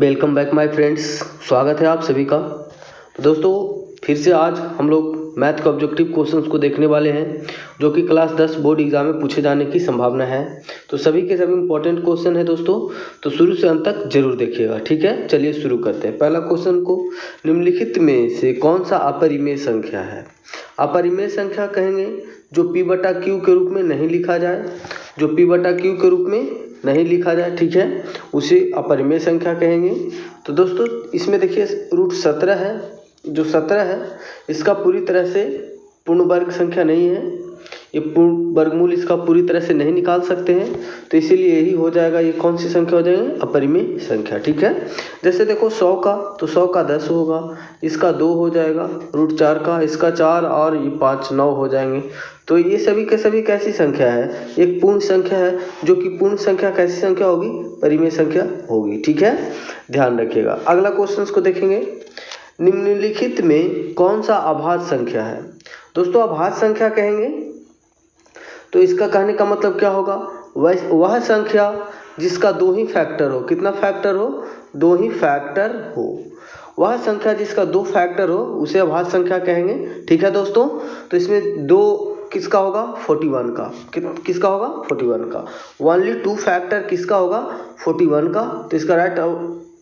Welcome back my friends. स्वागत है आप सभी का। तो दोस्तों फिर से आज हम लोग मैथ के ऑब्जेक्टिव क्वेश्चंस को देखने वाले हैं जो कि क्लास 10 बोर्ड एग्जाम में पूछे जाने की संभावना है। तो सभी के सभी इंपॉर्टेंट क्वेश्चन है दोस्तों, तो शुरू से अंत तक जरूर देखिएगा, ठीक है। चलिए शुरू करते हैं। पहला क्वेश्चन को, निम्नलिखित में से कौन सा अपरिमेय संख्या है। अपरिमेय संख्या कहेंगे जो p बटा क्यू के रूप में नहीं लिखा जाए, जो p बटा क्यू के रूप में नहीं लिखा जाए, ठीक है, उसे अपरिमेय संख्या कहेंगे। तो दोस्तों इसमें देखिए रूट 17 है, जो 17 है इसका पूरी तरह से पूर्ण वर्ग संख्या नहीं है, ये पूर्ण वर्गमूल इसका पूरी तरह से नहीं निकाल सकते हैं, तो इसीलिए यही हो जाएगा। ये कौन सी संख्या हो जाएगी? अपरिमेय संख्या, ठीक है। जैसे देखो 100 का, तो 100 का 10 होगा, इसका 2 हो जाएगा, रूट 4 का इसका 4 और ये 5 9 हो जाएंगे। तो ये सभी के सभी कैसी संख्या है? एक पूर्ण संख्या है, जो कि पूर्ण संख्या कैसी संख्या होगी? परिमेय संख्या होगी, ठीक है, ध्यान रखिएगा। अगला क्वेश्चन को देखेंगे, निम्नलिखित में कौन सा अभाज्य संख्या है। दोस्तों अभाज्य संख्या कहेंगे तो इसका कहने का मतलब क्या होगा? वह संख्या जिसका 2 ही फैक्टर हो। कितना फैक्टर हो? 2 ही फैक्टर हो। वह संख्या जिसका 2 फैक्टर हो उसे अभाज्य संख्या कहेंगे, ठीक है दोस्तों। तो इसमें 2 किसका होगा? 41 का। किसका होगा? 41 का। ओनली 2 फैक्टर किसका होगा? 41 का। तो इसका राइट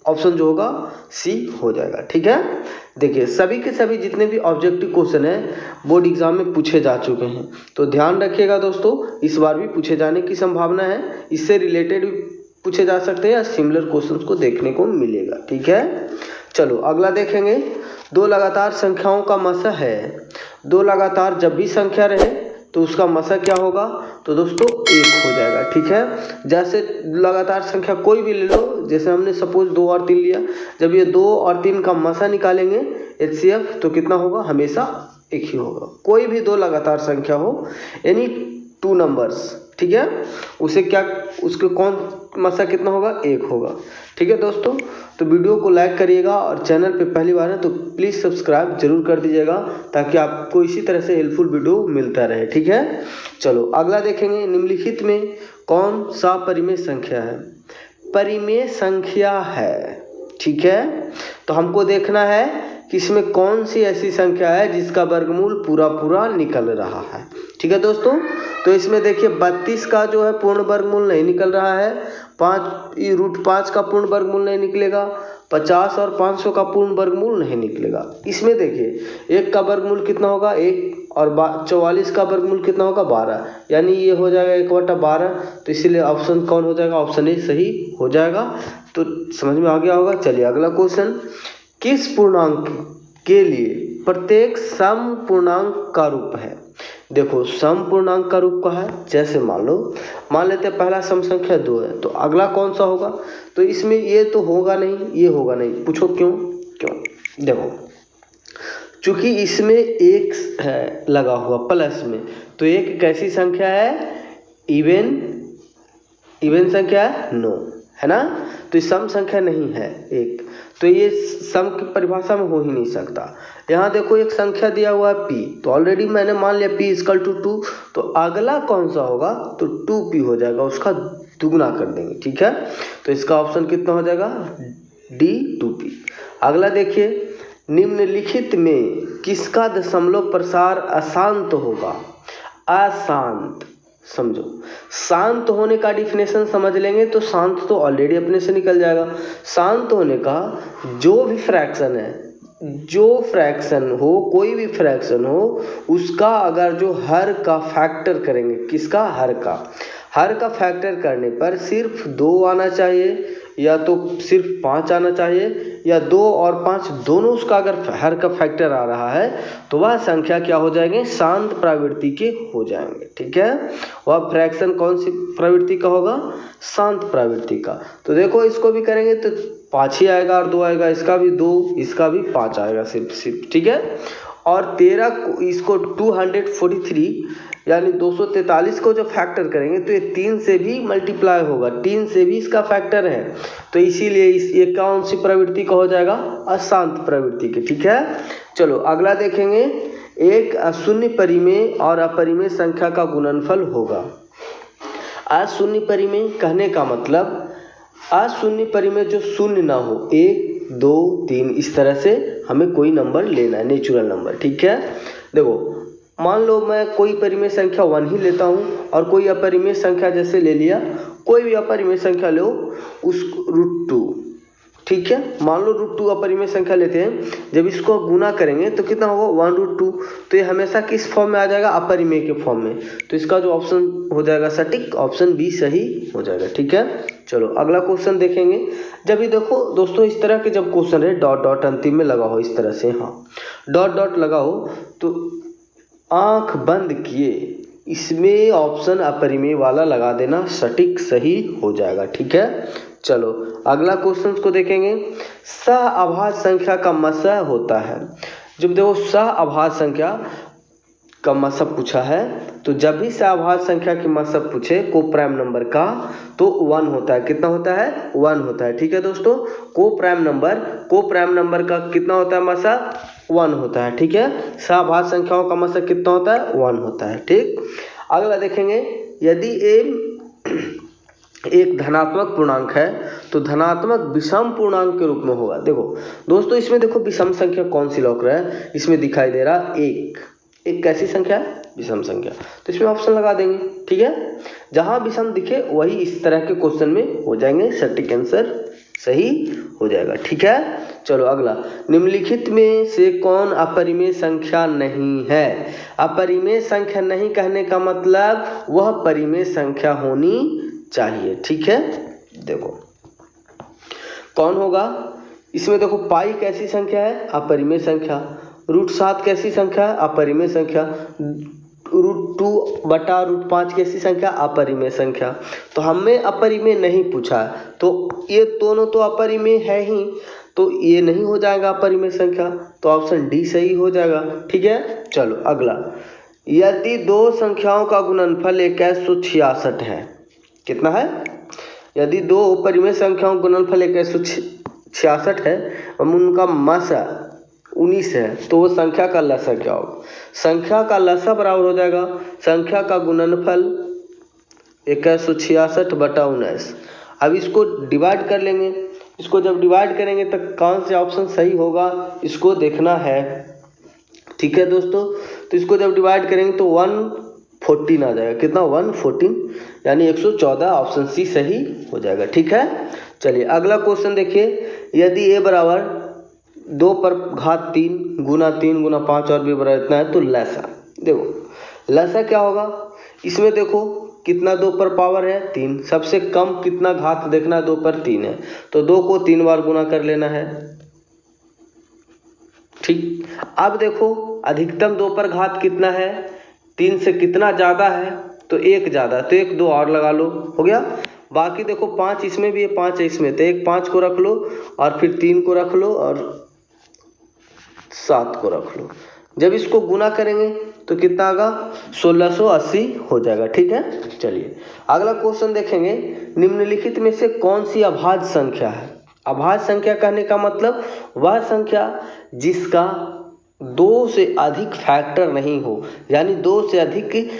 ऑप्शन जो होगा सी हो जाएगा, ठीक है। देखिए सभी के सभी जितने भी ऑब्जेक्टिव क्वेश्चन हैं बोर्ड एग्जाम में पूछे जा चुके हैं, तो ध्यान रखिएगा दोस्तों, इस बार भी पूछे जाने की संभावना है। इससे रिलेटेड भी पूछे जा सकते हैं या सिमिलर क्वेश्चंस को देखने को मिलेगा, ठीक है। चलो अगला देखेंगे, 2 लगातार संख्याओं का मसा है। 2 लगातार जब भी संख्या रहे तो उसका मसा क्या होगा? तो दोस्तों 1 हो जाएगा, ठीक है। जैसे लगातार संख्या कोई भी ले लो, जैसे हमने सपोज 2 और 3 लिया, जब ये 2 और 3 का मसा निकालेंगे HCF तो कितना होगा? हमेशा 1 ही होगा। कोई भी 2 लगातार संख्या हो, एनी 2 नंबर्स, ठीक है, उसे क्या, उसके कौन मसा कितना होगा? 1 होगा, ठीक है दोस्तों। तो वीडियो को लाइक करिएगा और चैनल पे पहली बार है तो प्लीज़ सब्सक्राइब जरूर कर दीजिएगा, ताकि आपको इसी तरह से हेल्पफुल वीडियो मिलता रहे, ठीक है। चलो अगला देखेंगे, निम्नलिखित में कौन सा परिमेय संख्या है। परिमेय संख्या है, ठीक है। तो हमको देखना है कि इसमें कौन सी ऐसी संख्या है जिसका वर्गमूल पूरा पूरा निकल रहा है, ठीक है दोस्तों। तो इसमें देखिए 32 का जो है पूर्ण वर्गमूल नहीं निकल रहा है, 5 का पूर्ण वर्गमूल नहीं निकलेगा, 50 और 500 का पूर्ण वर्गमूल नहीं निकलेगा। इसमें देखिए 1 का वर्गमूल कितना होगा? 1, और 44 का वर्गमूल कितना होगा? 12, यानी ये हो जाएगा 1/12। तो इसीलिए ऑप्शन कौन हो जाएगा? ऑप्शन ए सही हो जाएगा। तो समझ में आ गया होगा। चलिए अगला क्वेश्चन, किस पूर्णांक के लिए प्रत्येक सम पूर्णांक का रूप है। देखो सम पूर्णांक का रूप का है, जैसे मान लेते हैं पहला सम संख्या 2 है, तो अगला कौन सा होगा? तो इसमें ये तो होगा नहीं, ये होगा नहीं। पूछो क्यों? देखो चूंकि इसमें 1 है लगा हुआ प्लस में, तो एक कैसी संख्या है? इवन संख्या है, नो, है ना। तो ये सम संख्या नहीं है 1, तो ये सम की परिभाषा में हो ही नहीं सकता। यहाँ देखो एक संख्या दिया हुआ है p, तो ऑलरेडी मैंने मान लिया p = 2, तो अगला कौन सा होगा? तो 2p हो जाएगा, उसका दुगुना कर देंगे, ठीक है। तो इसका ऑप्शन कितना हो जाएगा? D 2p। अगला देखिए, निम्नलिखित में किसका दशमलव प्रसार अशांत होगा? अशांत, समझो शांत होने का डिफिनेशन समझ लेंगे तो शांत तो ऑलरेडी अपने से निकल जाएगा। शांत होने का जो भी फ्रैक्शन है, जो फ्रैक्शन हो, कोई भी फ्रैक्शन हो, उसका अगर जो हर का फैक्टर करेंगे, किसका? हर का फैक्टर करने पर सिर्फ 2 आना चाहिए, या तो सिर्फ 5 आना चाहिए, या 2 और 5 दोनों उसका अगर हर का फैक्टर आ रहा है तो वह संख्या क्या हो जाएंगे? शांत प्रवृत्ति के हो जाएंगे, ठीक है। वह फ्रैक्शन कौन सी प्रवृत्ति का होगा? शांत प्रवृत्ति का। तो देखो इसको भी करेंगे तो 5 ही आएगा और 2 आएगा, इसका भी 2, इसका भी 5 आएगा सिर्फ, ठीक है। और 13 इसको 243 यानी 243 को जब फैक्टर करेंगे तो ये 3 से भी मल्टीप्लाई होगा, 3 से भी इसका फैक्टर है, तो इसीलिए ये कौन सी प्रवृत्ति का हो जाएगा? अशांत प्रवृत्ति के, ठीक है। चलो अगला देखेंगे, एक अशून्य परिमेय और अपरिमेय संख्या का गुणनफल होगा। अशून्य परिमेय कहने का मतलब अशून्य परिमेय जो शून्य ना हो, 1 2 3 इस तरह से हमें कोई नंबर लेना है, नेचुरल नंबर। ठीक है, देखो मान लो मैं कोई परिमेय संख्या 1 ही लेता हूँ और कोई अपरिमेय संख्या जैसे ले लिया, कोई भी अपरिमेय संख्या लो उस √2। ठीक है, मान लो √2 अपरिमेय संख्या लेते हैं, जब इसको गुना करेंगे तो कितना होगा 1√2। तो ये हमेशा किस फॉर्म में आ जाएगा, अपरिमेय के फॉर्म में। तो इसका जो ऑप्शन हो जाएगा सटीक ऑप्शन बी सही हो जाएगा। ठीक है, चलो अगला क्वेश्चन देखेंगे। जब ये देखो दोस्तों इस तरह के जब क्वेश्चन है डॉट डॉट अंतिम में लगा हो इस तरह से, हाँ डॉट डॉट लगा हो तो आंख बंद किए इसमें ऑप्शन अपरिमेय वाला लगा देना, सटीक सही हो जाएगा। ठीक है, चलो अगला क्वेश्चन को देखेंगे। सहअभाज्य संख्या का मसह होता है। जब देखो सहअभाज्य संख्या का मसह पूछा है तो जब भी सहअभाज्य संख्या की मसह पूछे को प्राइम नंबर का तो 1 होता है। कितना होता है, 1 होता है। ठीक है दोस्तों, को प्राइम नंबर का कितना होता है, मसह 1 होता है। ठीक है, सहअभाज्य संख्याओं का मसह कितना होता है, 1 होता है। ठीक, अगला देखेंगे। यदि एक धनात्मक पूर्णांक है तो धनात्मक विषम पूर्णांक के रूप में होगा। देखो दोस्तों इसमें देखो विषम संख्या कौन सी लौक रहा है, इसमें दिखाई दे रहा एक कैसी संख्या है, विषम संख्या। तो इसमें ऑप्शन लगा देंगे। ठीक है, जहां विषम दिखे वही इस तरह के क्वेश्चन में हो जाएंगे, सटीक आंसर सही हो जाएगा। ठीक है, चलो अगला। निम्नलिखित में से कौन अपरिमेय संख्या नहीं है। अपरिमेय संख्या नहीं कहने का मतलब वह परिमेय संख्या होनी चाहिए। ठीक है, देखो कौन होगा इसमें, देखो पाई कैसी संख्या है, अपरिमेय संख्या। √7 कैसी संख्या है, अपरिमेय संख्या। √2/√5 कैसी संख्या, अपरिमेय संख्या। तो हमें अपरिमेय नहीं पूछा है, तो ये दोनों तो अपरिमेय है ही, तो ये नहीं हो जाएगा अपरिमेय संख्या, तो ऑप्शन डी सही हो जाएगा। ठीक है, चलो अगला। यदि दो संख्याओं का गुणनफल 2166 है, कितना है, यदि दो परिमेय संख्याओं का गुणनफल 2166 है और उनका मसह 19 है तो वो संख्या का लसा क्या होगा। संख्या का लसा बराबर हो जाएगा संख्या का गुणनफल 2166/19। अब इसको डिवाइड कर लेंगे, इसको जब डिवाइड करेंगे तो कौन से ऑप्शन सही होगा इसको देखना है। ठीक है दोस्तों, तो इसको जब डिवाइड करेंगे तो 114 आ जाएगा। कितना, 114 यानी 114, ऑप्शन सी सही हो जाएगा। ठीक है, चलिए अगला क्वेश्चन देखिए। यदि a बराबर 2/3 गुना 3 गुना 5 और b बराबर इतना है तो लसा, देखो लसा क्या होगा, इसमें देखो कितना 2 पर पावर है 3, सबसे कम कितना घात देखना 2 पर 3 है, तो 2 को 3 बार गुना कर लेना है। ठीक, अब देखो अधिकतम 2 पर घात कितना है, 3 से कितना ज़्यादा है तो 1 ज़्यादा, तो 1 2 और लगा लो, हो गया। बाकी देखो 5 इसमें भी है, 5 है इसमें, तो 1 5 को रख लो और फिर 3 को रख लो और 7 को रख लो। जब इसको गुना करेंगे तो कितना आएगा, 1680 हो जाएगा। ठीक है, चलिए अगला क्वेश्चन देखेंगे। निम्नलिखित में से कौन सी अभाज्य संख्या है। अभाज्य संख्या कहने का मतलब वह संख्या जिसका 2 से अधिक फैक्टर नहीं हो, यानी 2 से अधिक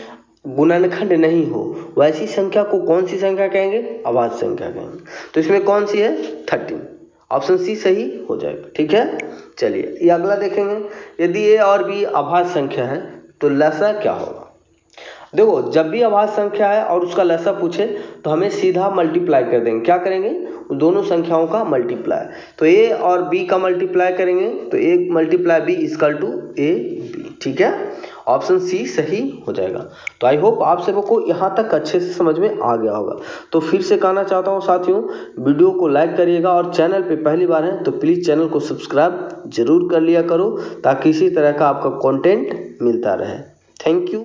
गुणनखंड नहीं हो, वैसी संख्या को कौन सी संख्या कहेंगे, अभाज्य संख्या कहेंगे। तो इसमें कौन सी है, 13, ऑप्शन सी सही हो जाएगा। ठीक है, चलिए ये अगला देखेंगे। यदि ए और बी अभाज्य संख्या है तो लसा क्या होगा। देखो जब भी अभाज्य संख्या है और उसका लसा पूछे तो हमें सीधा मल्टीप्लाई कर देंगे। क्या करेंगे, दोनों संख्याओं का मल्टीप्लाई। तो ए और बी का मल्टीप्लाई करेंगे तो A multiply B equal to A B. ठीक है, ऑप्शन सी सही हो जाएगा। तो आई होप आप सबों को यहाँ तक अच्छे से समझ में आ गया होगा। तो फिर से कहना चाहता हूँ साथियों, वीडियो को लाइक करिएगा और चैनल पे पहली बार है तो प्लीज़ चैनल को सब्सक्राइब जरूर कर लिया करो ताकि इसी तरह का आपका कंटेंट मिलता रहे। Thank you.